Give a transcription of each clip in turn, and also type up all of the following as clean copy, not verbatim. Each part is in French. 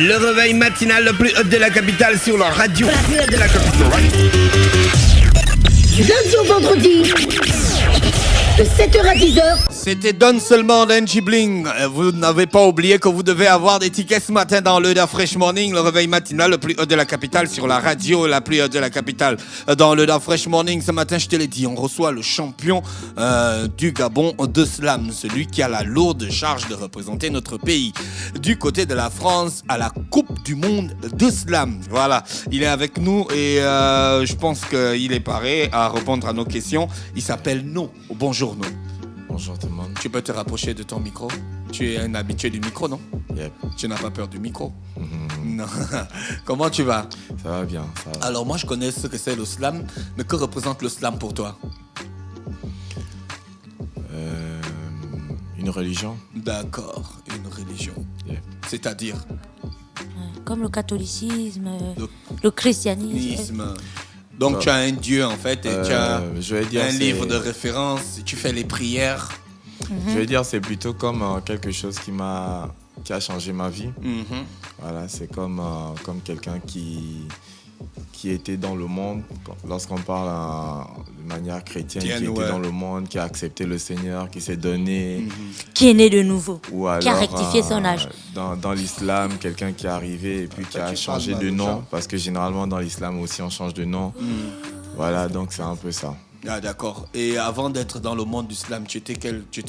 Le réveil matinal le plus haut de la capitale sur la radio. La plus haute de la capitale. Du lundi au vendredi, de 7h à 10h. C'était Donne seulement d'Angie Bling. Vous n'avez pas oublié que vous devez avoir des tickets ce matin dans le Da Fresh Morning, le réveil matinal le plus haut de la capitale sur la radio, la plus haute de la capitale. Dans le Da Fresh Morning, ce matin, je te l'ai dit, on reçoit le champion du Gabon de slam, celui qui a la lourde charge de représenter notre pays du côté de la France à la Coupe du Monde de slam. Voilà, il est avec nous et je pense qu'il est paré à répondre à nos questions. Il s'appelle No. Bonjour No. Bonjour tout le monde. Tu peux te rapprocher de ton micro. Tu es un habitué du micro, non? Yep. Tu n'as pas peur du micro? Non. Comment tu vas? Ça va bien, ça va. Alors moi je connais ce que c'est le slam, mais que représente le slam pour toi? Une religion. D'accord, une religion. Yep. C'est-à-dire? Comme le catholicisme, le christianisme. Donc tu as un Dieu en fait, et tu as je vais dire un livre de référence, tu fais les prières. Je vais dire c'est plutôt comme quelque chose qui a changé ma vie. Voilà, c'est comme quelqu'un qui était dans le monde, lorsqu'on parle de manière chrétienne, qui était dans le monde, qui a accepté le Seigneur, qui s'est donné. Qui est né de nouveau, Ou alors, qui a rectifié son âge. Dans l'islam, quelqu'un qui est arrivé et puis qui a changé de nom, parce que généralement dans l'islam aussi on change de nom. Voilà, donc c'est un peu ça. Ah d'accord. Et avant d'être dans le monde du slam, tu étais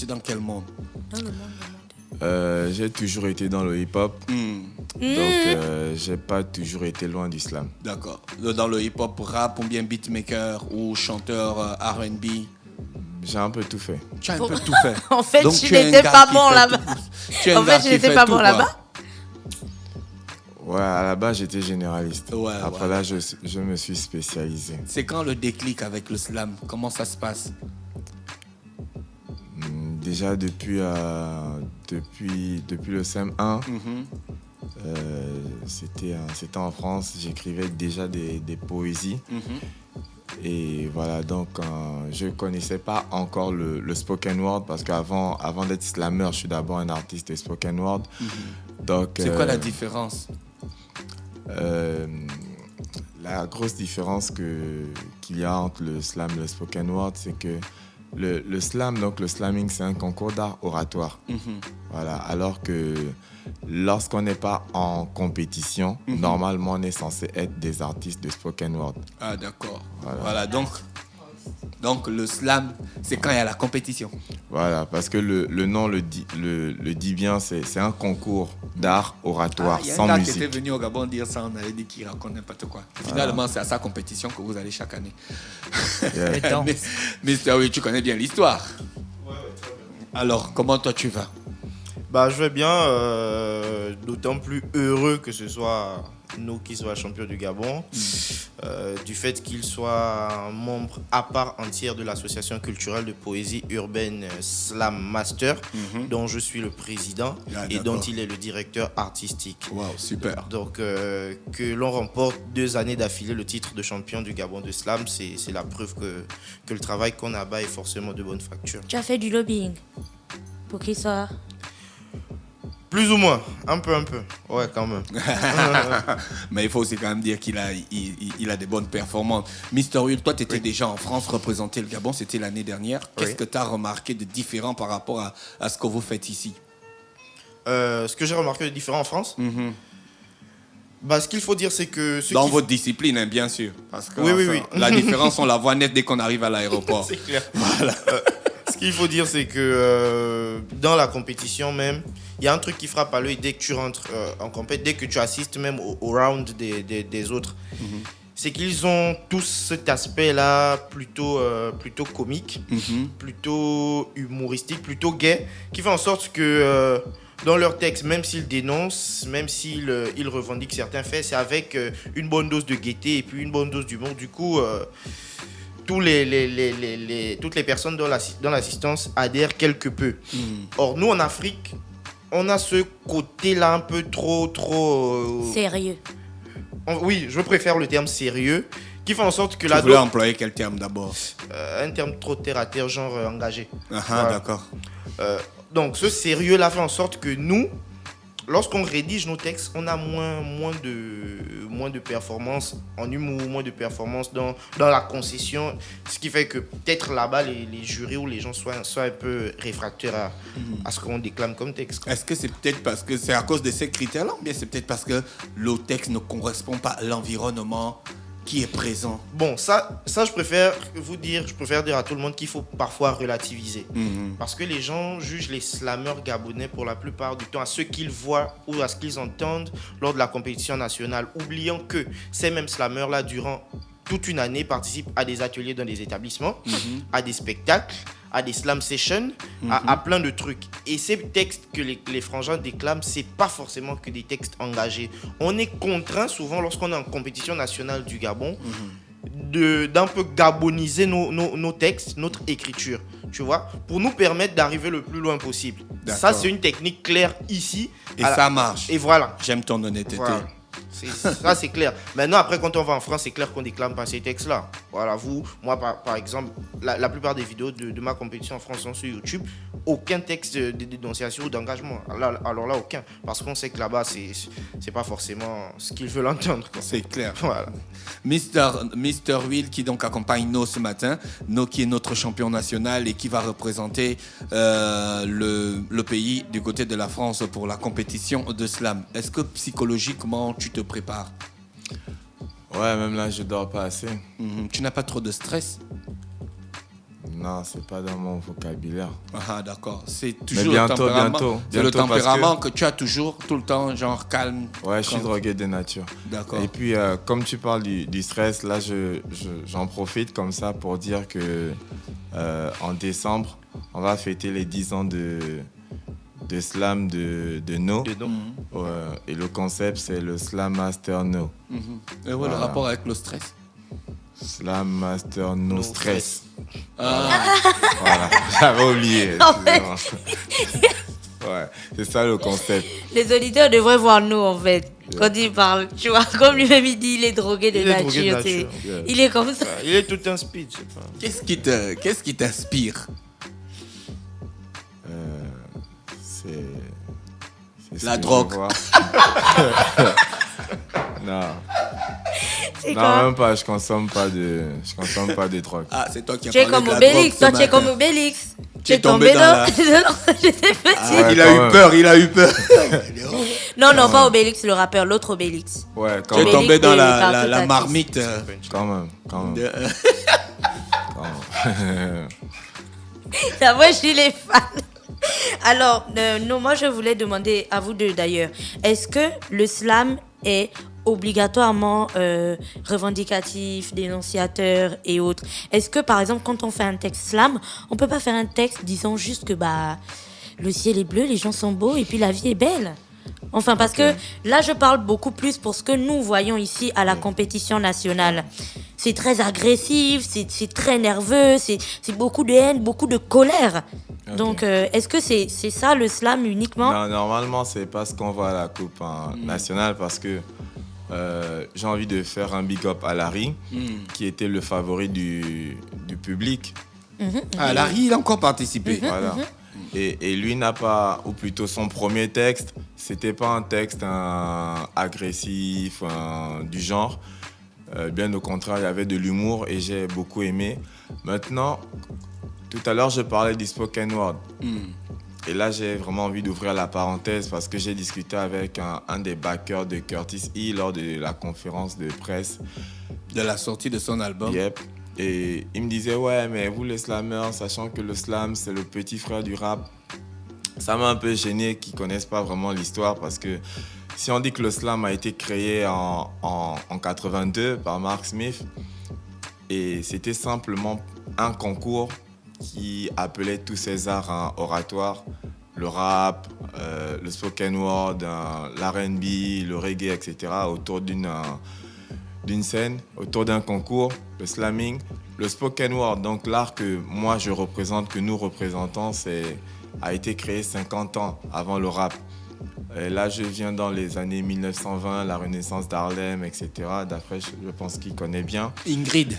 dans quel monde? Dans le monde. J'ai toujours été dans le hip-hop, donc j'ai pas toujours été loin du slam. D'accord. Dans le hip-hop, rap ou bien beatmaker ou chanteur R&B? J'ai un peu tout fait. Tu as un peu tout fait. En fait, Donc, je tu es un n'étais gars pas qui bon fait là-bas. tout. Tu es un En gars fait, je qui n'étais fait pas tout, bon quoi. là-bas. Ouais, à la base j'étais généraliste. Ouais, Après ouais. là, je me suis spécialisé. C'est quand le déclic avec le slam? Comment ça se passe? Déjà depuis le CM1, c'était en France, j'écrivais déjà des poésies. Et voilà, donc je ne connaissais pas encore le spoken word parce qu'avant d'être slammer, je suis d'abord un artiste de spoken word. Donc, C'est quoi la différence? La grosse différence qu'il y a entre le slam et le spoken word, c'est que le slam, donc le slamming, c'est un concours d'art oratoire. Voilà, alors que lorsqu'on n'est pas en compétition, normalement on est censé être des artistes de spoken word. Ah d'accord. Voilà, donc le slam, c'est quand il y a la compétition. Voilà, parce que le nom le dit bien, c'est un concours d'art oratoire sans Il y a un gars musique. qui était venu au Gabon dire ça, on avait dit qu'il raconte n'importe quoi. Finalement, c'est à sa compétition que vous allez chaque année. Yeah. Mais oui, tu connais bien l'histoire. Ouais, très bien. Alors, comment toi tu vas? Bah, je vais bien, d'autant plus heureux que ce soit nous qui soient champions du Gabon, du fait qu'il soit membre à part entière de l'association culturelle de poésie urbaine Slam Master, dont je suis le président et dont il est le directeur artistique. Waouh, super. Donc, que l'on remporte 2 années d'affilée le titre de champion du Gabon de Slam, c'est la preuve que le travail qu'on abat est forcément de bonne facture. Tu as fait du lobbying pour qu'il soit... Plus ou moins, un peu. Ouais, quand même. Mais il faut aussi quand même dire qu'il a des bonnes performances. Mr. Will, toi, tu étais déjà en France, représenter le Gabon, c'était l'année dernière. Qu'est-ce que tu as remarqué de différent par rapport à ce que vous faites ici? Ce que j'ai remarqué de différent en France, bah, ce qu'il faut dire, c'est que... Dans votre discipline, hein, bien sûr. Parce que Oui. La différence, on la voit net dès qu'on arrive à l'aéroport. C'est clair. Voilà. Ce qu'il faut dire, c'est que dans la compétition même, il y a un truc qui frappe à l'œil dès que tu rentres en compétition, dès que tu assistes même au round des autres. C'est qu'ils ont tous cet aspect-là plutôt comique, plutôt humoristique, plutôt gai, qui fait en sorte que dans leur texte, même s'ils dénoncent, même s'ils revendiquent certains faits, c'est avec une bonne dose de gaieté et puis une bonne dose d'humour. Du coup... toutes les personnes dans l'assistance adhèrent quelque peu. Or, nous, en Afrique, on a ce côté-là un peu trop... Sérieux. Oui, je préfère le terme sérieux, qui fait en sorte que Tu voulais employer quel terme d'abord? un terme trop terre-à-terre, genre engagé. Ah, Voilà. d'accord. Donc, ce sérieux-là fait en sorte que nous, lorsqu'on rédige nos textes, on a moins de performance en humour, moins de performance dans la concession, ce qui fait que peut-être là-bas, les jurys ou les gens soient un peu réfractaires à ce qu'on déclame comme texte. Est-ce que c'est peut-être parce que c'est à cause de ces critères-là ou bien c'est peut-être parce que le texte ne correspond pas à l'environnement qui est présent? Bon, ça je préfère dire à tout le monde qu'il faut parfois relativiser. Parce que les gens jugent les slammeurs gabonais pour la plupart du temps à ce qu'ils voient ou à ce qu'ils entendent lors de la compétition nationale, oubliant que ces mêmes slammeurs-là, durant toute une année, participent à des ateliers dans des établissements, à des spectacles, à des slam sessions, à plein de trucs. Et ces textes que les frangins déclament, c'est pas forcément que des textes engagés. On est contraint souvent, lorsqu'on est en compétition nationale du Gabon, d'un peu gaboniser nos textes, notre écriture, tu vois, pour nous permettre d'arriver le plus loin possible. D'accord. Ça, c'est une technique claire ici. Et ça marche. Et voilà. J'aime ton honnêteté. Voilà. Ça, c'est clair. Maintenant, après, quand on va en France, c'est clair qu'on déclame pas ces textes-là. Voilà, moi, par exemple, la plupart des vidéos de ma compétition en France sont sur YouTube. Aucun texte de dénonciation ou d'engagement. Alors là, aucun. Parce qu'on sait que là-bas, c'est pas forcément ce qu'ils veulent entendre. C'est clair. Voilà. Mr. Will qui donc accompagne No ce matin. No qui est notre champion national et qui va représenter le pays du côté de la France pour la compétition de slam. Est-ce que psychologiquement tu te prépares? Ouais, même là, je dors pas assez. Tu n'as pas trop de stress? Non, c'est pas dans mon vocabulaire. Ah, d'accord. C'est Mais toujours bientôt, le tempérament. bientôt. C'est le Bientôt, parce tempérament que tu as toujours, tout le temps, genre calme. Ouais, je suis drogué de nature. D'accord. Et puis, comme tu parles du stress, là, j'en profite comme ça pour dire que en décembre, on va fêter les 10 ans de slam de No. Et le concept, c'est le Slam Master No. Et voilà, le rapport avec le stress. Slam Master No Stress. Ah. Voilà, j'avais oublié. En fait. Ouais, c'est ça le concept. Les auditeurs devraient voir nous, en fait, quand il parle. Tu vois, comme lui-même, il dit, il est drogué de nature. Il est comme ça. Il est tout un speed, je sais pas. Qu'est-ce qui t'inspire? C'est la drogue. Non. C'est Non, quoi? même pas, je consomme pas de drogue. Ah, c'est toi qui as Tu es parlé comme de la Obélix, drogue toi ce tu es comme matin. Obélix. Tu es tombé dans la- J'étais petit. Ouais, Il a quand eu même. peur, il a eu peur. Non, pas Obélix, le rappeur, l'autre Obélix. Ouais, quand Tu es même. Obélix tombé dans et la Partout marmite. Quand même. Quand même. La voix, je suis les fans. Alors, non, moi je voulais demander à vous deux d'ailleurs, est-ce que le slam est obligatoirement revendicatif, dénonciateur et autres? Est-ce que par exemple quand on fait un texte slam, on peut pas faire un texte disant juste que le ciel est bleu, les gens sont beaux et puis la vie est belle? Enfin, parce que là, je parle beaucoup plus pour ce que nous voyons ici à la compétition nationale. C'est très agressif, c'est très nerveux, c'est beaucoup de haine, beaucoup de colère. Ok. Donc, est-ce que c'est ça le slam uniquement? Non, normalement, c'est pas ce qu'on voit à la Coupe nationale parce que j'ai envie de faire un big up à Larry, qui était le favori du public. Ah, Larry, il a encore participé. Voilà. Et lui n'a pas, ou plutôt son premier texte, c'était pas un texte agressif, du genre. Bien au contraire, il y avait de l'humour et j'ai beaucoup aimé. Maintenant, tout à l'heure, je parlais du spoken word. Et là, j'ai vraiment envie d'ouvrir la parenthèse parce que j'ai discuté avec un des backers de Curtis E lors de la conférence de presse. De la sortie de son album. Yep. Et il me disait, ouais, mais vous les slammers, sachant que le slam, c'est le petit frère du rap, ça m'a un peu gêné qu'ils ne connaissent pas vraiment l'histoire parce que si on dit que le slam a été créé en 82 par Mark Smith, et c'était simplement un concours qui appelait tous ces arts oratoires, le rap, le spoken word, l'R&B, le reggae, etc., autour d'une scène, autour d'un concours, le slamming, le spoken word, donc l'art que moi je représente, que nous représentons, a été créé 50 ans avant le rap. Et là, je viens dans les années 1920, la Renaissance d'Harlem, etc. D'après, je pense qu'il connaît bien. Ingrid.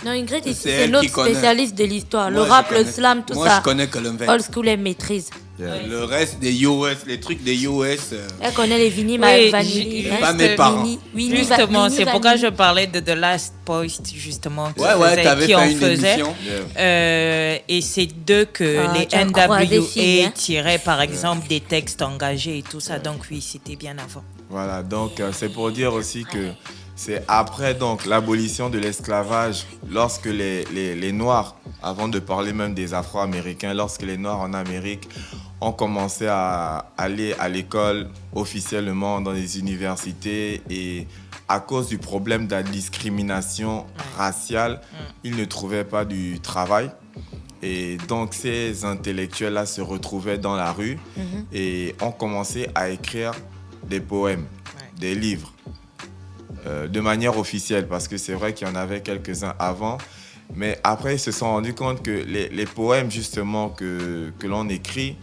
Non, Ingrid, ici, C'est c'est elle notre qui connaît. spécialiste de l'histoire. Le Moi, je rap, le connais. slam, tout Moi, ça. je connais que le Old school, elle maîtrise. Yeah. Le reste des US, les trucs des US. Elle connaît les vinyles Oui, vanille. pas mes parents. Justement, c'est pourquoi je parlais de The Last Post, justement. T'avais fait une émission. Et c'est d'eux que Ah, les tu as croisé des filles, NWA hein. tiraient, par exemple, des textes engagés et tout ça. Donc oui, c'était bien avant. Voilà, donc c'est pour dire aussi que c'est après donc l'abolition de l'esclavage, lorsque les Noirs, avant de parler même des Afro-Américains, lorsque les Noirs en Amérique ont commencé à aller à l'école officiellement dans les universités et à cause du problème de la discrimination raciale, ils ne trouvaient pas du travail. Et donc ces intellectuels-là se retrouvaient dans la rue et ont commencé à écrire des poèmes, des livres, de manière officielle, parce que c'est vrai qu'il y en avait quelques-uns avant. Mais après, ils se sont rendus compte que les poèmes justement que l'on écrit,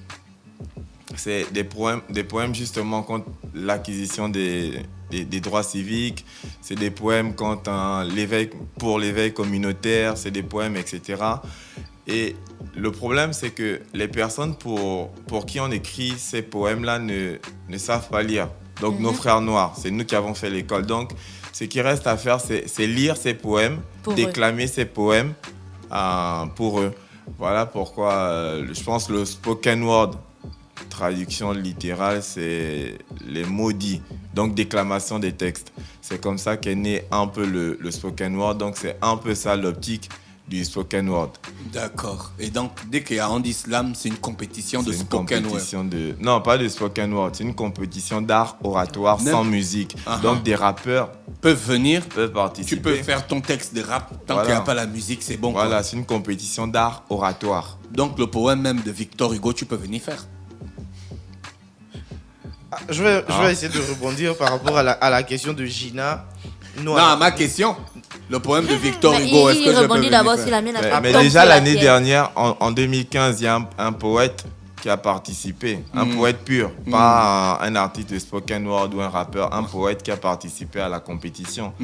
c'est des poèmes justement contre l'acquisition des droits civiques, c'est des poèmes contre pour l'éveil communautaire, c'est des poèmes, etc. Et le problème, c'est que les personnes pour qui on écrit ces poèmes-là ne savent pas lire. Donc, nos frères noirs, c'est nous qui avons fait l'école. Donc, ce qui reste à faire, c'est lire ces poèmes, déclamer ces poèmes pour eux. Voilà pourquoi je pense le spoken word, traduction littérale, c'est les mots dits. Donc, déclamation des textes. C'est comme ça qu'est né un peu le spoken word. Donc, c'est un peu ça l'optique du spoken word. D'accord. Et donc, dès qu'il y a Andy Slam, c'est une compétition de spoken word. Non, pas de spoken word. C'est une compétition d'art oratoire sans musique. Donc, des rappeurs peuvent venir, peuvent participer. Tu peux faire ton texte de rap. Tant qu'il n'y a pas la musique, c'est bon. Voilà, c'est une compétition d'art oratoire. Donc, le poème même de Victor Hugo, tu peux venir faire. Je vais essayer de rebondir par rapport à la question de Gina. Non, à ma question. Le poème de Victor Hugo, est-ce que je peux venir d'abord faire? si la mienne Mais déjà, l'année dernière, en 2015, il y a un poète qui a participé. Un poète pur, pas un artiste de spoken word ou un rappeur. Un poète qui a participé à la compétition.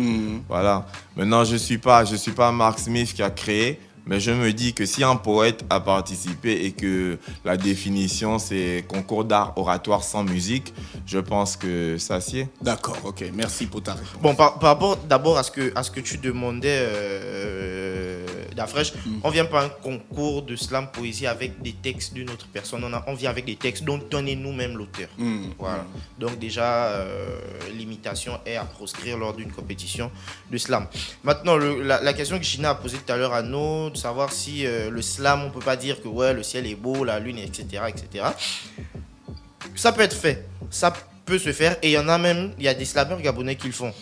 Voilà. Maintenant, je suis pas Mark Smith qui a créé. Mais je me dis que si un poète a participé et que la définition c'est concours d'art oratoire sans musique, je pense que ça s'y est. D'accord, ok, merci pour ta réponse. Bon, par rapport d'abord à ce que tu demandais, Dafresh, on vient pas à un concours de slam poésie avec des textes d'une autre personne, on vient avec des textes dont on est nous-mêmes l'auteur. Voilà. Donc déjà, l'imitation est à proscrire lors d'une compétition de slam. Maintenant, la question que Gina a posée tout à l'heure à nous, de savoir si le slam, on peut pas dire que ouais, le ciel est beau, la lune, etc., etc. Ça peut être fait, ça peut se faire, et il y a des slammeurs gabonais qui le font.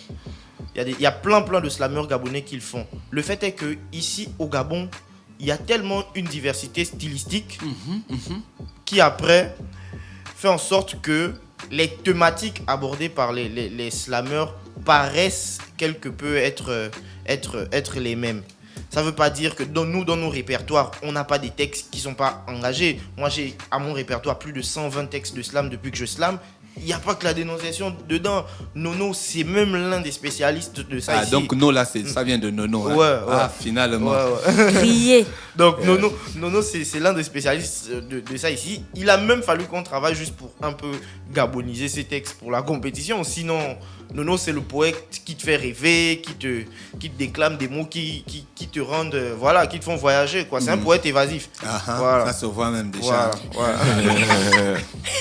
Il y a plein de slammeurs gabonais qui le font. Le fait est que ici au Gabon, il y a tellement une diversité stylistique qui après fait en sorte que les thématiques abordées par les slammeurs paraissent quelque peu être les mêmes. Ça ne veut pas dire que dans nos répertoires, on n'a pas des textes qui ne sont pas engagés. Moi, j'ai à mon répertoire plus de 120 textes de slam depuis que je slam. Il n'y a pas que la dénonciation dedans. Nono, c'est même l'un des spécialistes de ça ici. Donc Nono, là, ça vient de Nono. Hein. Ouais. Ah, finalement. Crier. Donc Nono, c'est l'un des spécialistes de ça ici. Il a même fallu qu'on travaille juste pour un peu gaboniser ses textes pour la compétition. Sinon, Nono, c'est le poète qui te fait rêver, qui te déclame des mots qui te rendent, qui te font voyager, quoi. C'est un poète évasif. Voilà. Ça se voit même déjà. Voilà.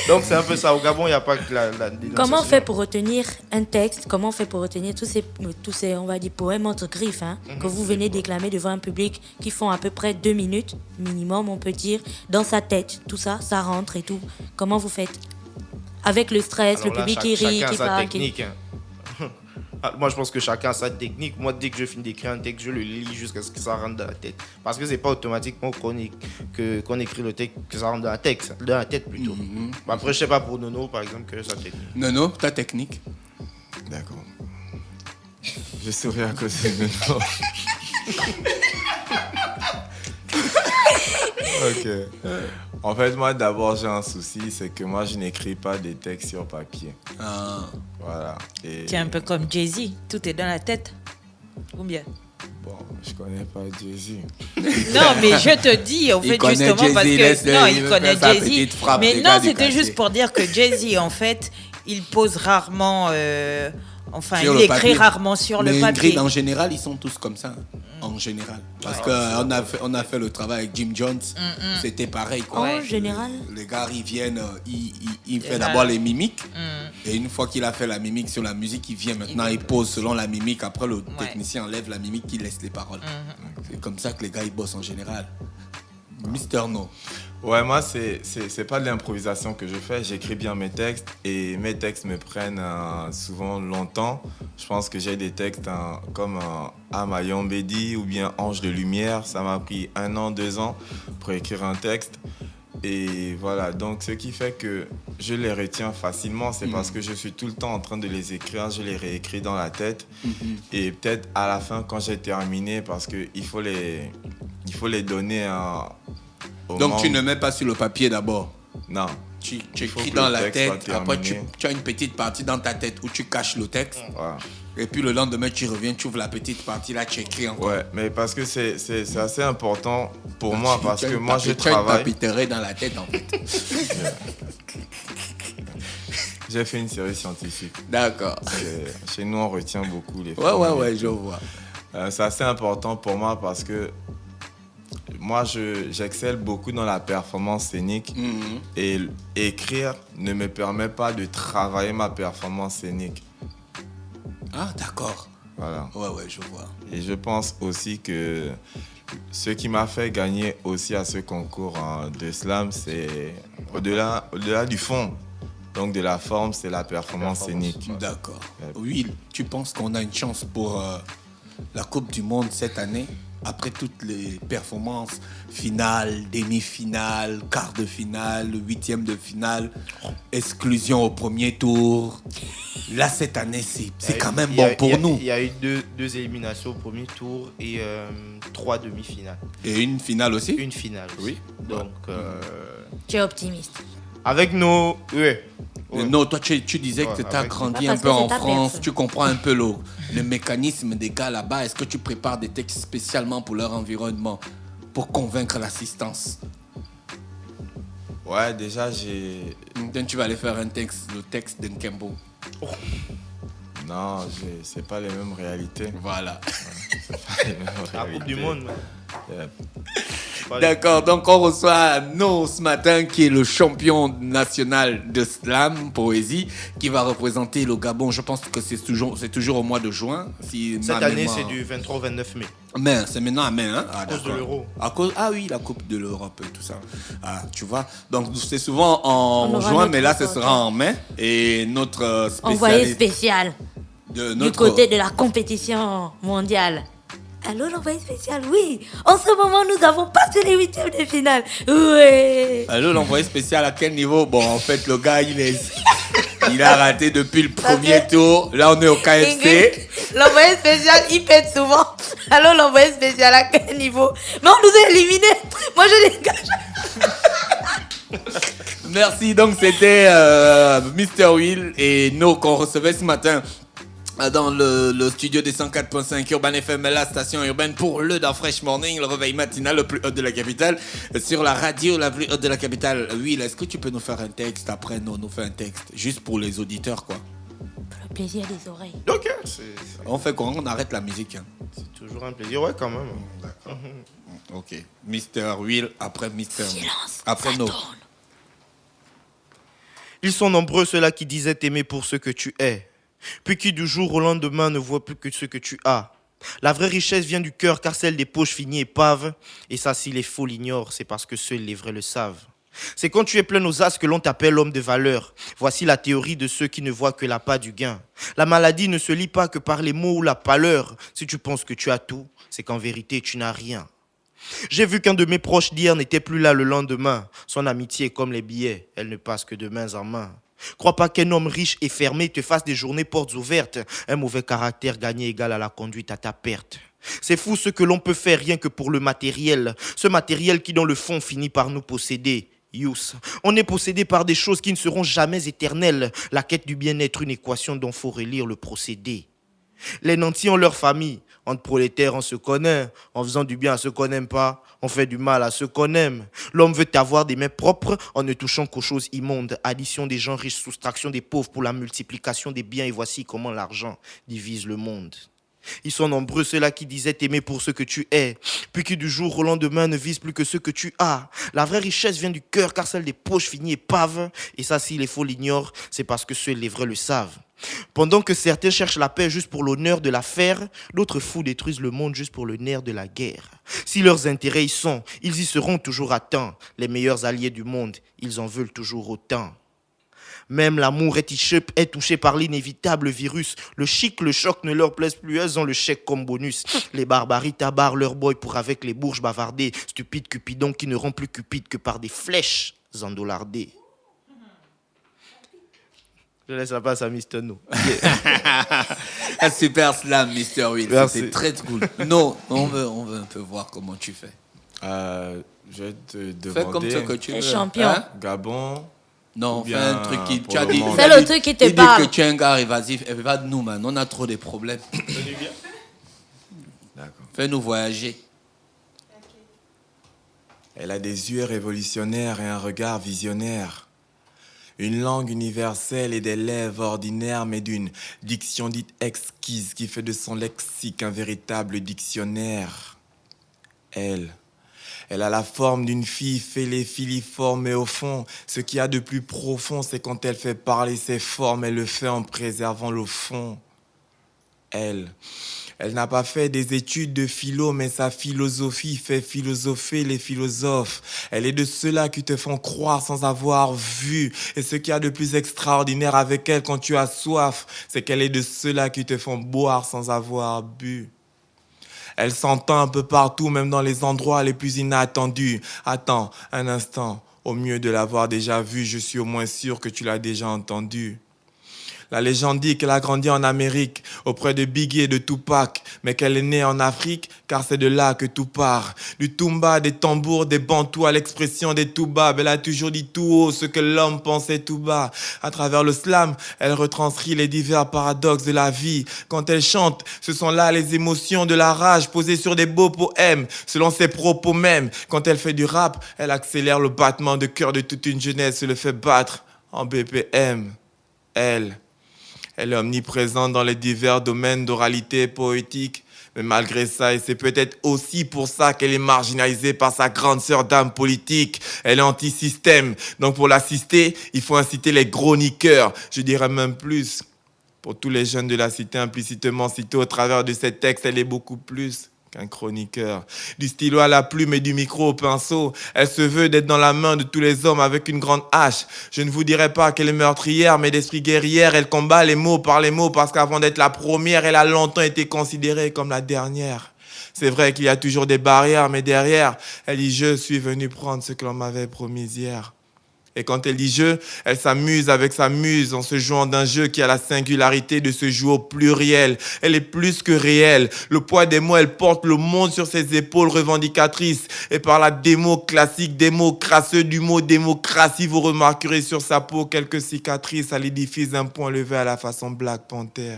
Donc c'est un peu ça. Au Gabon, il n'y a pas que la Comment on fait pour retenir un texte? Comment on fait pour retenir tous ces on va dire, poèmes entre griffes que vous venez déclamer devant un public qui font à peu près 2 minutes minimum, on peut dire, dans sa tête? Tout ça, ça rentre et tout. Comment vous faites? Avec le stress, le public qui rit, qui parle. Moi, je pense que chacun a sa technique. Moi, dès que je finis d'écrire un texte, je le lis jusqu'à ce que ça rentre dans la tête. Parce que c'est pas automatiquement qu'on écrit le texte que ça rentre dans la tête plutôt. Après, je sais pas pour Nono, par exemple, quelle est sa technique. Nono, ta technique? D'accord. Je souris à cause de Nono. Ok. En fait, moi, d'abord, j'ai un souci, c'est que moi, je n'écris pas des textes sur papier. Voilà. Tu es un peu comme Jay-Z, tout est dans la tête. Ou bien? Bon, je connais pas Jay-Z. Non, mais je te dis, en Il fait, connaît justement, Jay-Z, parce que. Non, il veut connaît faire sa Jay-Z. petite frappe Mais des non, gars du c'était quartier. juste pour dire que Jay-Z, en fait, il pose rarement. Enfin, Sur il le écrit papier. rarement sur Mais le papier. Ingrid, en général, ils sont tous comme ça. En général. Parce qu'on a fait le travail avec Jim Jones. C'était pareil. Quoi. En général. Les gars, ils viennent, il fait d'abord les mimiques. Et une fois qu'il a fait la mimique sur la musique, il vient maintenant, il pose selon la mimique. Après, le technicien enlève la mimique, il laisse les paroles. C'est comme ça que les gars, ils bossent en général. Mister No. Ouais, moi, c'est pas de l'improvisation que je fais. J'écris bien mes textes et mes textes me prennent souvent longtemps. Je pense que j'ai des textes comme Amayon Bedi ou bien Ange de Lumière. Ça m'a pris 1 an, 2 ans pour écrire un texte. Et voilà, donc ce qui fait que je les retiens facilement, c'est parce que je suis tout le temps en train de les écrire, je les réécris dans la tête. Et peut-être à la fin, quand j'ai terminé, parce qu'il faut les donner au Donc monde. tu ne mets pas sur le papier d'abord. Non. Tu Il faut écris que dans le la texte tête, soit après terminé. tu as une petite partie dans ta tête où tu caches le texte. Ouais. Et puis le lendemain, tu reviens, tu ouvres la petite partie, là, tu écris encore. Ouais, mais parce que c'est assez important pour moi, parce que moi je Tu as une travaille. papeterie dans la tête, en fait. J'ai fait une série scientifique. D'accord. Chez nous, on retient beaucoup les Ouais, je vois. C'est assez important pour moi parce que moi, j'excelle beaucoup dans la performance scénique et écrire ne me permet pas de travailler ma performance scénique. Ah, d'accord. Voilà. Ouais, je vois. Et je pense aussi que ce qui m'a fait gagner aussi à ce concours de slam, c'est au-delà du fond. Donc de la forme, c'est la performance scénique. D'accord. Oui, tu penses qu'on a une chance pour la Coupe du Monde cette année? Après toutes les performances finales, demi-finales, quart de finale, huitième de finale, exclusion au premier tour. Là, cette année, c'est quand même bon pour nous. Il y a eu deux éliminations au premier tour et 3 demi-finales. Et une finale aussi? Une finale aussi. Oui. Donc, Tu es optimiste. avec nos... Non, toi, tu disais que tu as avec- grandi Pas un parce peu que c'est en ta France, personne. tu comprends un peu le mécanisme des gars là-bas. Est-ce que tu prépares des textes spécialement pour leur environnement, pour convaincre l'assistance? Ouais, déjà, j'ai... Donc, tu vas aller faire le texte d'Nkembo. Non, c'est pas les mêmes réalités. Voilà. Les mêmes La Coupe du réalités. Monde, man. Yeah. D'accord, donc on reçoit No ce matin, qui est le champion national de slam, poésie, qui va représenter le Gabon. Je pense que c'est toujours au mois de juin. Si Cette ma année, mémoire- c'est du 23 au 29 mai. mai, c'est maintenant à mai, hein? À cause de d'accord. l'euro. Ah oui, la Coupe de l'Europe et tout ça. Ah, tu vois. Donc c'est souvent en On aura juin, notre mais là ce reporter. sera en mai. Et notre Envoyé spécialiste spécial de du notre côté de la compétition mondiale. Allô, l'envoyé spécial, oui. En ce moment, nous avons passé les huitièmes de finale. Oui. Allô, l'envoyé spécial à quel niveau? Bon, en fait, le gars, il a raté depuis le premier tour. Là, on est au KFC. Ingrid, l'envoyé spécial, il pète souvent. Allô, l'envoyé spécial, à quel niveau? Mais on nous a éliminés. Moi, je dégage. Merci. Donc, c'était Mr. Will et No qu'on recevait ce matin dans le studio des 104.5 Urban FM, la station urbaine pour le Da Fresh Morning, le réveil matinal le plus haut de la capitale, sur la radio la plus haute de la capitale. Will, est-ce que tu peux nous faire un texte après nous faire un texte, juste pour les auditeurs, quoi? Pour le plaisir des oreilles. Ok. On fait quoi? On arrête la musique, hein. C'est toujours un plaisir, ouais, quand même. D'accord. Ok. Mr. Will, après Mr. Silence, Après ça No. tourne. Ils sont nombreux ceux-là qui disaient t'aimer pour ce que tu es, puis qui du jour au lendemain ne voient plus que ce que tu as. La vraie richesse vient du cœur, car celle des poches finit épave. Et ça, si les faux l'ignorent, c'est parce que seuls les vrais le savent. C'est quand tu es plein aux as que l'on t'appelle homme de valeur. Voici la théorie de ceux qui ne voient que l'appât du gain. La maladie ne se lie pas que par les mots ou la pâleur. Si tu penses que tu as tout, c'est qu'en vérité tu n'as rien. J'ai vu qu'un de mes proches d'hier n'était plus là le lendemain. Son amitié est comme les billets, elle ne passe que de main en main. Crois pas qu'un homme riche et fermé te fasse des journées portes ouvertes. Un mauvais caractère gagné égale à la conduite à ta perte. C'est fou ce que l'on peut faire rien que pour le matériel. Ce matériel qui dans le fond finit par nous posséder. Yous. On est possédé par des choses qui ne seront jamais éternelles. La quête du bien-être, une équation dont faut relire le procédé. Les nantis ont leur famille. Entre prolétaires, on se connaît. En faisant du bien à ceux qu'on n'aime pas, on fait du mal à ceux qu'on aime. L'homme veut avoir des mains propres en ne touchant qu'aux choses immondes. Addition des gens riches, soustraction des pauvres pour la multiplication des biens. Et voici comment l'argent divise le monde. Ils sont nombreux ceux-là qui disaient t'aimer pour ce que tu es, puis qui du jour au lendemain ne visent plus que ce que tu as. La vraie richesse vient du cœur, car celle des poches finit épave. Et ça, si les faux l'ignorent, c'est parce que seuls les vrais le savent. Pendant que certains cherchent la paix juste pour l'honneur de l'affaire, d'autres fous détruisent le monde juste pour le nerf de la guerre. Si leurs intérêts y sont, ils y seront toujours à temps. Les meilleurs alliés du monde, ils en veulent toujours autant. Même l'amour est touché par l'inévitable virus. Le chic, le choc ne leur plaisent plus, elles ont le chèque comme bonus. Les barbaries tabarrent leur boy pour avec les bourges bavarder. Stupides cupidons qui ne rendent plus cupides que par des flèches endollardées. Je laisse la place à Mr. No. Un super slam, Mr. Will. Merci. C'était très cool. Non, on veut un peu voir comment tu fais. Je vais te demander... Fais comme ce que tu veux. champion. Hein? Gabon. Non, Ou fais bien un truc qui... pour Tu as le dit, moment. Fais le truc qui te il parle. dit que tu es un gars évasif. Évade-nous, man. On a trop de problèmes. D'accord. Fais-nous voyager. Elle a des yeux révolutionnaires et un regard visionnaire. Une langue universelle et des lèvres ordinaires, mais d'une diction dite exquise qui fait de son lexique un véritable dictionnaire. Elle a la forme d'une fille fêlée, filiforme, et au fond, ce qu'il y a de plus profond, c'est quand elle fait parler ses formes, elle le fait en préservant le fond. Elle n'a pas fait des études de philo, mais sa philosophie fait philosopher les philosophes. Elle est de ceux-là qui te font croire sans avoir vu. Et ce qu'il y a de plus extraordinaire avec elle quand tu as soif, c'est qu'elle est de ceux-là qui te font boire sans avoir bu. Elle s'entend un peu partout, même dans les endroits les plus inattendus. Attends un instant, au mieux de l'avoir déjà vu, je suis au moins sûr que tu l'as déjà entendu. La légende dit qu'elle a grandi en Amérique, auprès de Biggie et de Tupac, mais qu'elle est née en Afrique, car c'est de là que tout part. Du tumba, des tambours, des bantous à l'expression des toubabs. Elle a toujours dit tout haut ce que l'homme pensait tout bas. À travers le slam, elle retranscrit les divers paradoxes de la vie. Quand elle chante, ce sont là les émotions de la rage posées sur des beaux poèmes, selon ses propos mêmes. Quand elle fait du rap, elle accélère le battement de cœur de toute une jeunesse et le fait battre en BPM. Elle est omniprésente dans les divers domaines d'oralité poétique. Mais malgré ça, et c'est peut-être aussi pour ça qu'elle est marginalisée par sa grande sœur d'âme politique. Elle est anti-système. Donc pour l'assister, il faut inciter les gros niqueurs. Je dirais même plus. Pour tous les jeunes de la cité implicitement cités au travers de ces textes, elle est beaucoup plus qu'un chroniqueur. Du stylo à la plume et du micro au pinceau, elle se veut d'être dans la main de tous les hommes avec une grande hache. Je ne vous dirai pas qu'elle est meurtrière, mais d'esprit guerrière, elle combat les mots par les mots, parce qu'avant d'être la première, elle a longtemps été considérée comme la dernière. C'est vrai qu'il y a toujours des barrières, mais derrière, elle dit « Je suis venu prendre ce que l'on m'avait promis hier ». Et quand elle dit « je », elle s'amuse avec sa muse en se jouant d'un jeu qui a la singularité de se jouer au pluriel. Elle est plus que réelle. Le poids des mots, elle porte le monde sur ses épaules revendicatrices. Et par la démo classique, des mots crasseux du mot démocratie, vous remarquerez sur sa peau quelques cicatrices à l'édifice d'un point levé à la façon Black Panther.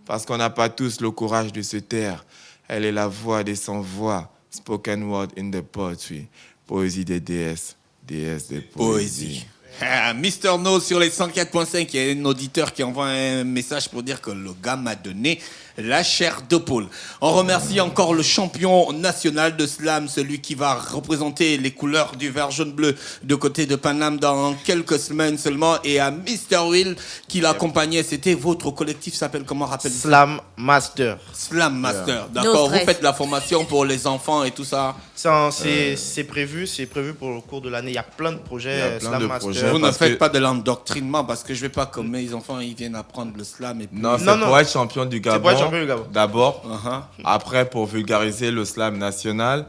Parce qu'on n'a pas tous le courage de se taire. Elle est la voix des sans-voix. Spoken word in the poetry. Poésie des déesses. Déesse des poésies. Mr. No sur les 104.5, il y a un auditeur qui envoie un message pour dire que le gars m'a donné la chair de poule. On remercie encore le champion national de slam, celui qui va représenter les couleurs du vert jaune bleu de côté de Paname dans quelques semaines seulement, et à Mr. Will qui l'accompagnait. C'était votre collectif, s'appelle comment, rappelle-vous? Slam Master. Slam Master, d'accord. Vous faites la formation pour les enfants et tout ça? C'est prévu pour le cours de l'année. Il y a plein de projets Slam Master. Vous ne faites pas de l'endoctrinement, parce que je ne vais pas comme mes enfants, ils viennent apprendre le slam. Et puis... Non, c'est pour être champion du Gabon. D'abord. Après, pour vulgariser le slam national,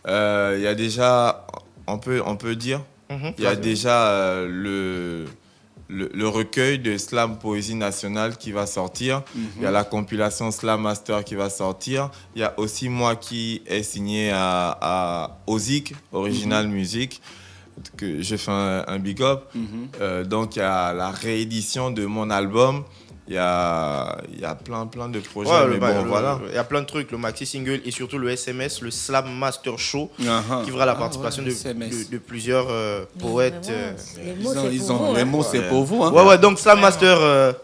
il y a déjà, on peut dire, il y a déjà le recueil de slam poésie nationale qui va sortir. Il y a la compilation Slam Master qui va sortir. Il y a aussi moi qui ai signé à Ozik, Original Music, que je fais un big up. Donc il y a la réédition de mon album. Il y a plein de projets, Ouais, mais bon, voilà. Il y a plein de trucs, le maxi single et surtout le SMS, le Slam Master Show, Uh-huh. qui verra la participation de plusieurs poètes. Les mots, c'est pour vous. Les mots, c'est pour vous. Hein. Ouais, donc Slam Master,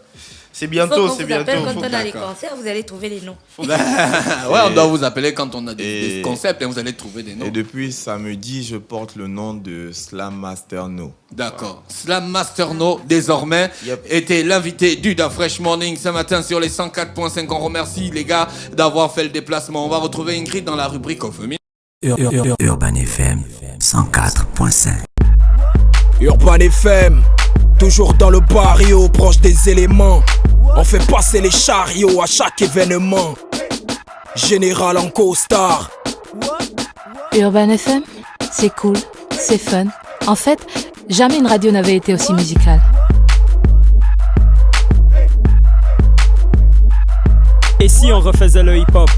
c'est bientôt, c'est bientôt. Quand on a les concerts, vous allez trouver les noms. Ouais, on doit vous appeler quand on a des concepts et vous allez trouver des noms. Et depuis samedi, je porte le nom de Slam Master No. D'accord. Slam Master No, désormais, était l'invité du Da Fresh Morning ce matin sur les 104.5. On remercie les gars d'avoir fait le déplacement. On va retrouver Ingrid dans la rubrique Off Minute. Urban FM 104.5. Urban FM, toujours dans le barrio, proche des éléments. On fait passer les chariots à chaque événement. Général en costard. Urban FM, c'est cool, c'est fun. En fait, jamais une radio n'avait été aussi musicale. Et si on refaisait le hip-hop?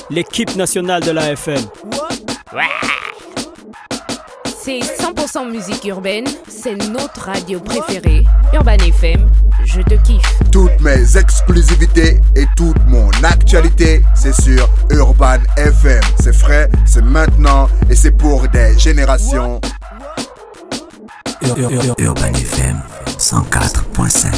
L'équipe nationale de la FM. C'est 100% musique urbaine, c'est notre radio préférée. Urban FM, je te kiffe. Toutes mes exclusivités et toute mon actualité, c'est sur Urban FM. C'est frais, c'est maintenant et c'est pour des générations. Urban FM 104.5.